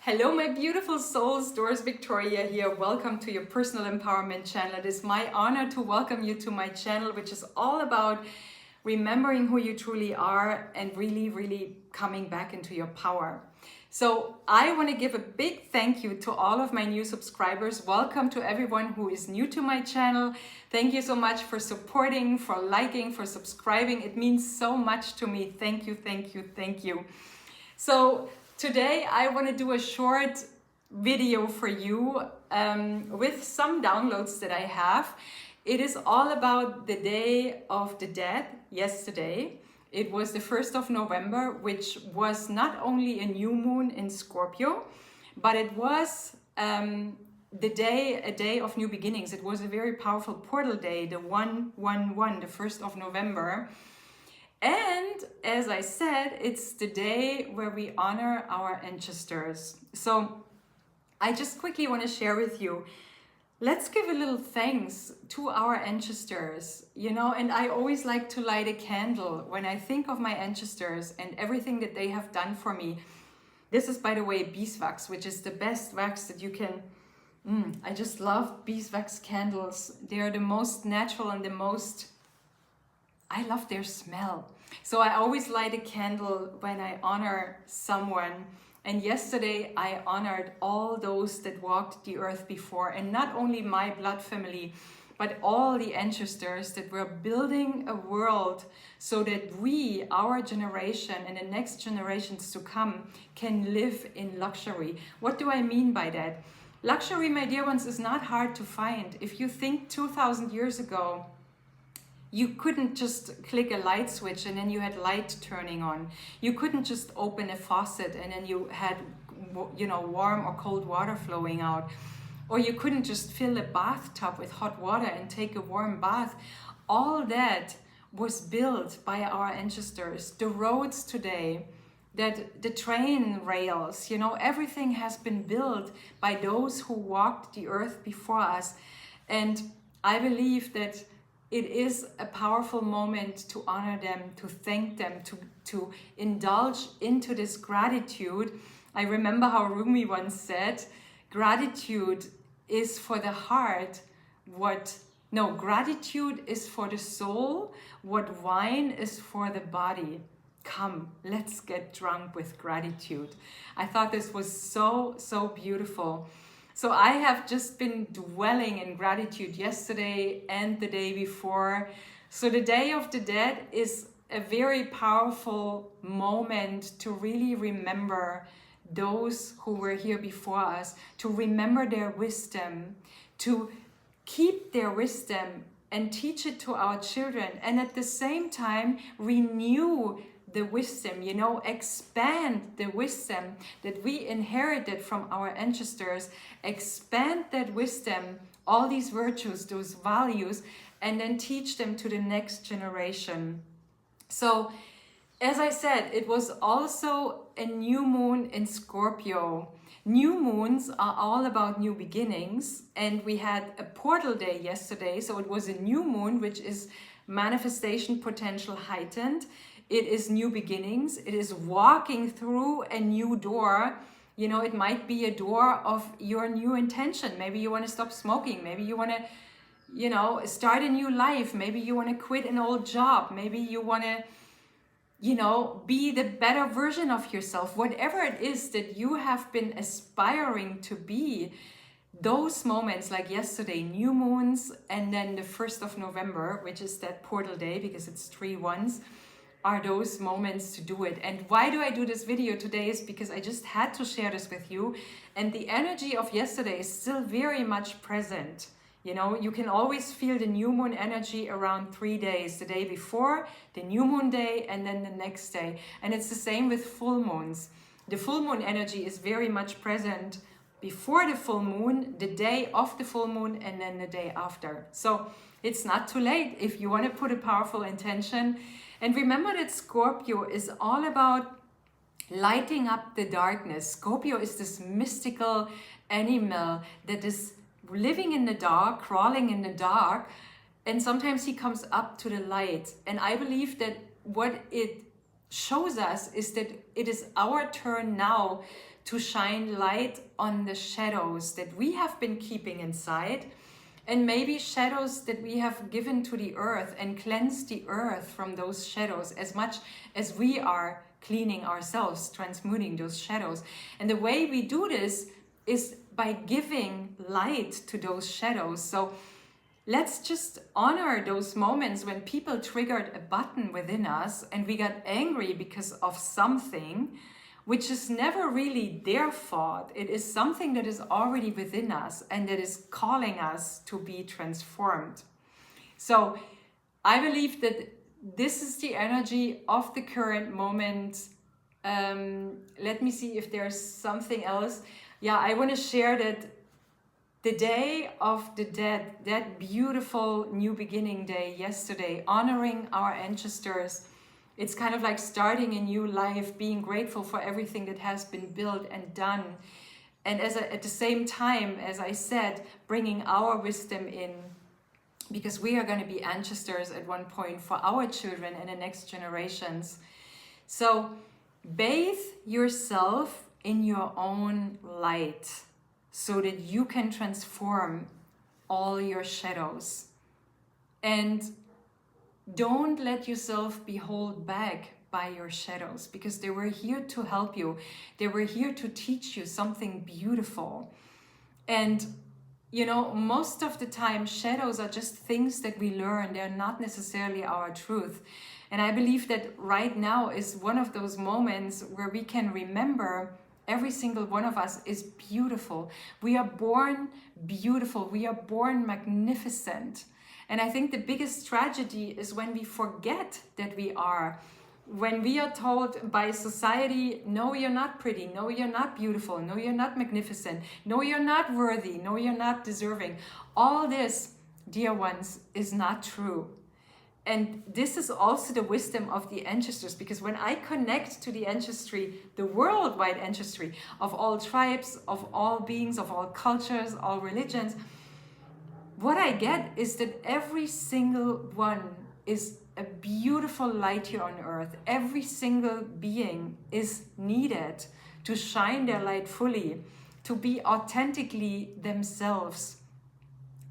Hello, my beautiful souls. Doris Victoria here. Welcome to your personal empowerment channel. It is my honor to welcome you to my channel, which is all about remembering who you truly are and really coming back into your power. So I want to give a big thank you to all of my new subscribers. Welcome to everyone who is new to my channel. Thank you so much for supporting, for liking, for subscribing. It means so much to me. Thank you, thank you, thank you. So today I want to do a short video for you with some downloads that I have. It is all about the Day of the Dead yesterday. It was the 1st of November, which was not only a new moon in Scorpio, but it was a day of new beginnings. It was a very powerful portal day, the 111, the 1st of November. And as I said, it's the day where we honor our ancestors. So I just quickly want to share with you, let's give a little thanks to our ancestors, and I always like to light a candle when I think of my ancestors and everything that they have done for me. This is, by the way, beeswax, which is the best wax that you can, I just love beeswax candles. They are the most natural and I love their smell. So I always light a candle when I honor someone. And yesterday I honored all those that walked the earth before, and not only my blood family, but all the ancestors that were building a world so that we, our generation and the next generations to come, can live in luxury. What do I mean by that? Luxury, my dear ones, is not hard to find. If you think 2,000 years ago, you couldn't just click a light switch and then you had light turning on. You couldn't just open a faucet and then you had, warm or cold water flowing out. Or you couldn't just fill a bathtub with hot water and take a warm bath. All that was built by our ancestors. The roads today, the train rails, everything has been built by those who walked the earth before us. And I believe that it is a powerful moment to honor them, to thank them, to indulge into this gratitude. I remember how Rumi once said, gratitude is for the heart gratitude is for the soul, what wine is for the body. Come, let's get drunk with gratitude. I thought this was so beautiful. So I have just been dwelling in gratitude yesterday and the day before. So the Day of the Dead is a very powerful moment to really remember those who were here before us, to remember their wisdom, to keep their wisdom and teach it to our children, and at the same time renew the wisdom, expand the wisdom that we inherited from our ancestors, expand that wisdom, all these virtues, those values, and then teach them to the next generation. So, as I said, it was also a new moon in Scorpio. New moons are all about new beginnings, and we had a portal day yesterday, so it was a new moon, which is manifestation potential heightened. It is new beginnings. It is walking through a new door. It might be a door of your new intention. Maybe you want to stop smoking. Maybe you want to, start a new life. Maybe you want to quit an old job. Maybe you want to, be the better version of yourself. Whatever it is that you have been aspiring to be, those moments like yesterday, new moons, and then the 1st of November, which is that portal day because it's 3 ones, are those moments to do it. And why do I do this video today is because I just had to share this with you, and the energy of yesterday is still very much present. You can always feel the new moon energy around 3 days, the day before, the new moon day, and then the next day. And it's the same with full moons. The full moon energy is very much present before the full moon, the day of the full moon, and then the day after. So it's not too late if you want to put a powerful intention. And remember that Scorpio is all about lighting up the darkness. Scorpio is this mystical animal that is living in the dark, crawling in the dark, and sometimes he comes up to the light. And I believe that what it shows us is that it is our turn now to shine light on the shadows that we have been keeping inside, and maybe shadows that we have given to the earth, and cleanse the earth from those shadows as much as we are cleaning ourselves, transmuting those shadows. And the way we do this is by giving light to those shadows. So let's just honor those moments when people triggered a button within us and we got angry because of something which is never really their fault. It is something that is already within us and that is calling us to be transformed. So I believe that this is the energy of the current moment. Let me see if there's something else. Yeah, I want to share that the Day of the Dead, that beautiful new beginning day yesterday, honoring our ancestors. It's kind of like starting a new life, being grateful for everything that has been built and done. And at the same time, as I said, bringing our wisdom in, because we are going to be ancestors at one point for our children and the next generations. So bathe yourself in your own light so that you can transform all your shadows. And don't let yourself be held back by your shadows, because they were here to help you. They were here to teach you something beautiful. And you know, most of the time, shadows are just things that we learn. They're not necessarily our truth. And I believe that right now is one of those moments where we can remember every single one of us is beautiful. We are born beautiful. We are born magnificent. And I think the biggest tragedy is when we forget that we are. When we are told by society, no, you're not pretty, no, you're not beautiful, no, you're not magnificent, no, you're not worthy, no, you're not deserving. All this, dear ones, is not true. And this is also the wisdom of the ancestors, because when I connect to the ancestry, the worldwide ancestry of all tribes, of all beings, of all cultures, all religions, what I get is that every single one is a beautiful light here on earth. Every single being is needed to shine their light fully, to be authentically themselves,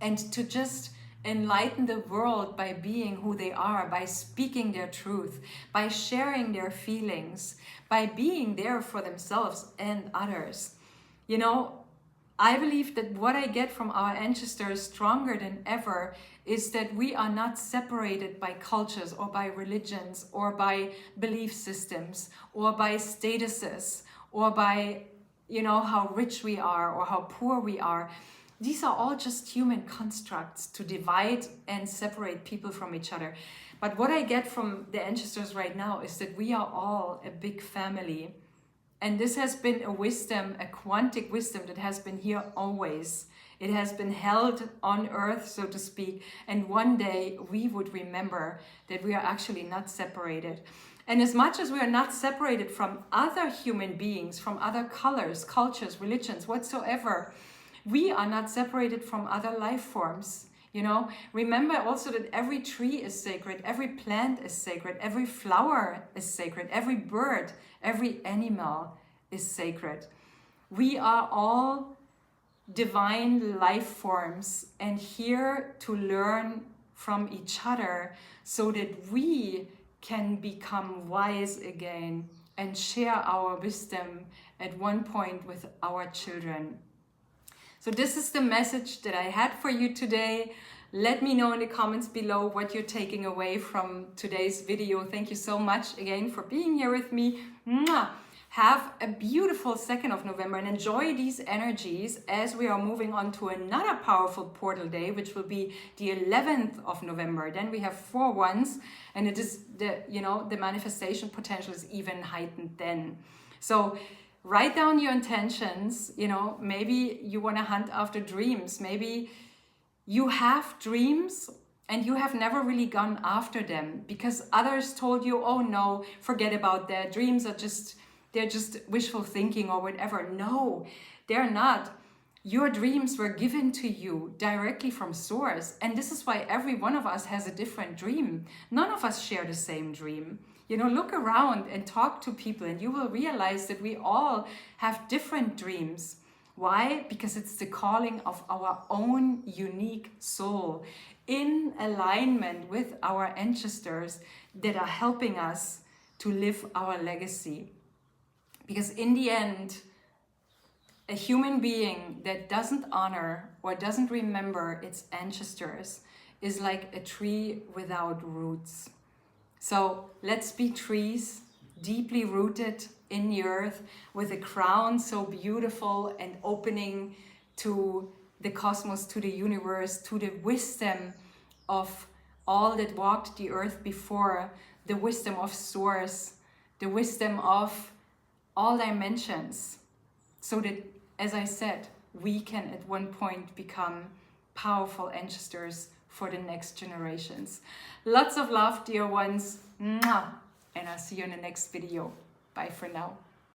and to just enlighten the world by being who they are, by speaking their truth, by sharing their feelings, by being there for themselves and others. You know, I believe that what I get from our ancestors stronger than ever is that we are not separated by cultures or by religions or by belief systems or by statuses or by, you know, how rich we are or how poor we are. These are all just human constructs to divide and separate people from each other. But what I get from the ancestors right now is that we are all a big family. And this has been a wisdom, a quantic wisdom that has been here always. It has been held on earth, so to speak. And one day we would remember that we are actually not separated. And as much as we are not separated from other human beings, from other colors, cultures, religions, whatsoever, we are not separated from other life forms. You know, remember also that every tree is sacred, every plant is sacred, every flower is sacred, every bird, every animal is sacred. We are all divine life forms and here to learn from each other so that we can become wise again and share our wisdom at one point with our children. So this is the message that I had for you today. Let me know in the comments below what you're taking away from today's video. Thank you so much again for being here with me. Mwah! Have a beautiful 2nd of November and enjoy these energies as we are moving on to another powerful portal day, which will be the 11th of November. Then we have 4 ones, and it is the manifestation potential is even heightened then. So write down your intentions. Maybe you want to hunt after dreams. Maybe you have dreams and you have never really gone after them because others told you, oh no, forget about that. Dreams are they're just wishful thinking or whatever. No, they're not. Your dreams were given to you directly from source. And this is why every one of us has a different dream. None of us share the same dream. You know, look around and talk to people, and you will realize that we all have different dreams. Why? Because it's the calling of our own unique soul in alignment with our ancestors that are helping us to live our legacy. Because in the end, a human being that doesn't honor or doesn't remember its ancestors is like a tree without roots. So let's be trees deeply rooted in the earth with a crown so beautiful and opening to the cosmos, to the universe, to the wisdom of all that walked the earth before, the wisdom of source, the wisdom of all dimensions, so that, as I said, we can at one point become powerful ancestors for the next generations. Lots of love, dear ones. Mwah. And I'll see you in the next video. Bye for now.